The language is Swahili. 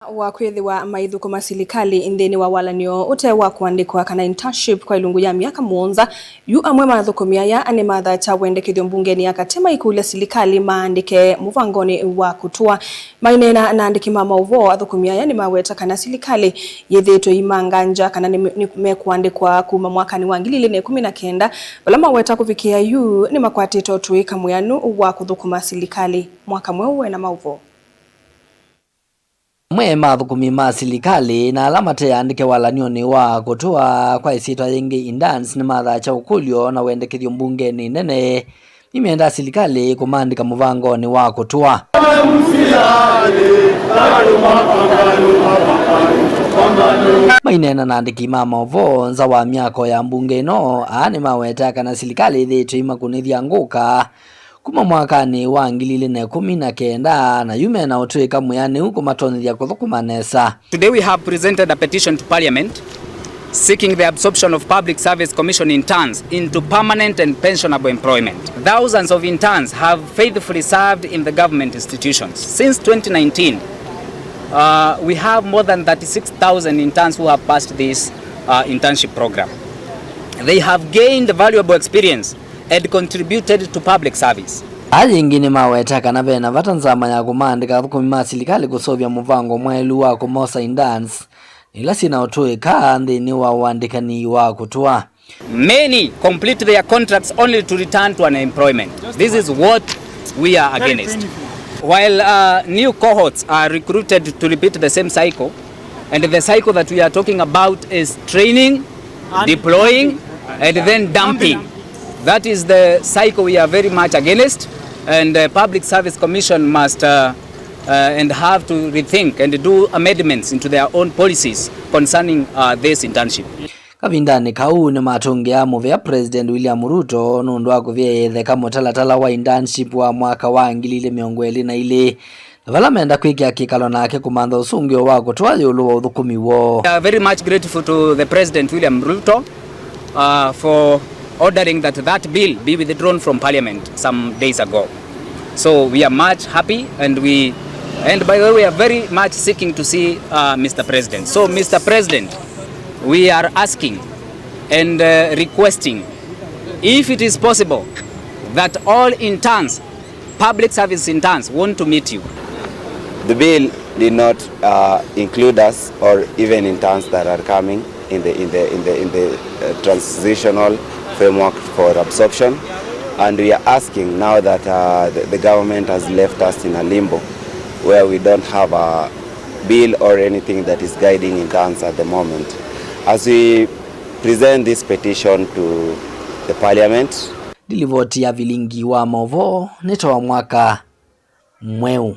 Wa Kwithiwa Maithukuma Selikali Nthini wa Walanio ute Wakuandikwa kana Internship kwa Ilungu ya Myaka Muonza yu Amwe Maithukuma ya Nimathakya Wendekethyo Mbungeni ya Kati Maikulya Selikali Maandikwe Muvangoni wa Kutua mainena na andiki mama uvo Athukumi ya nimaweta kana Selikali yethitwe imanganja kana nimekuandikwa kuma mwakani wa 2019 bala maweta kufikia yu nimakwatito tuika muyanu wa kuthukuma Selikali mwaka mwewe na mauvo Amwe Maithukumi ma Selikali na alamate andike Walanio ni wa Kutua kwa isitwa yengi indance Nimathakya ukulyo na Wendekethyo Mbungeni nene imeenda Selikali kumandika Muvangoni wa Kutua mainena na andiki mama uvo nza wa Myaka ya Mbungeno ani maweta kana Selikali thitu imakunithia nguka kuma mwakani wa 2019 na yume na utwika muyani huko matonithia kuthukumanesa. Today we have presented a petition to Parliament seeking the absorption of Public Service Commission interns into permanent and pensionable employment. Thousands of interns have faithfully served in the government institutions. Since 2019, we have more than 36,000 interns who have passed this internship program. They have gained valuable experience and contributed to public service. Ayingine maweta kana bena vatanzama ya kumandika Athukumi ma Selikali kusovya muvango mwelu wa kumosa indance ila sina utwika Nthini wa Waandikani wa Kutua. Many complete their contracts only to return to unemployment. This is what we are against. While new cohorts are recruited to repeat the same cycle, and the cycle that we are talking about is training, deploying, and then dumping. That is the cycle we are very much against, and the Public Service Commission must and have to rethink and do amendments into their own policies concerning this internship. Kavindani kau ni matungi ya move ya President William Ruto nundu wa kuvye kama talatala wa internship wa mwaka wa 2022 vala menda kwikia kikalo nake kumandha usungio wa Kutua yulu wa Athukumi wo. We are very much grateful to the President William Ruto for ordering that bill be withdrawn from Parliament some days ago. So we are much happy, and by the way, we are very much seeking to see Mr. President. So Mr. President, we are asking and requesting, if it is possible, that all interns, public service interns, want to meet you. The bill did not include us or even interns that are coming in the transitional framework for absorption, and we are asking now that the government has left us in a limbo where we don't have a bill or anything that is guiding interns at the moment. As we present this petition to the Parliament, dilivoti ya vilingi wa movo nitoa mwaka mweu.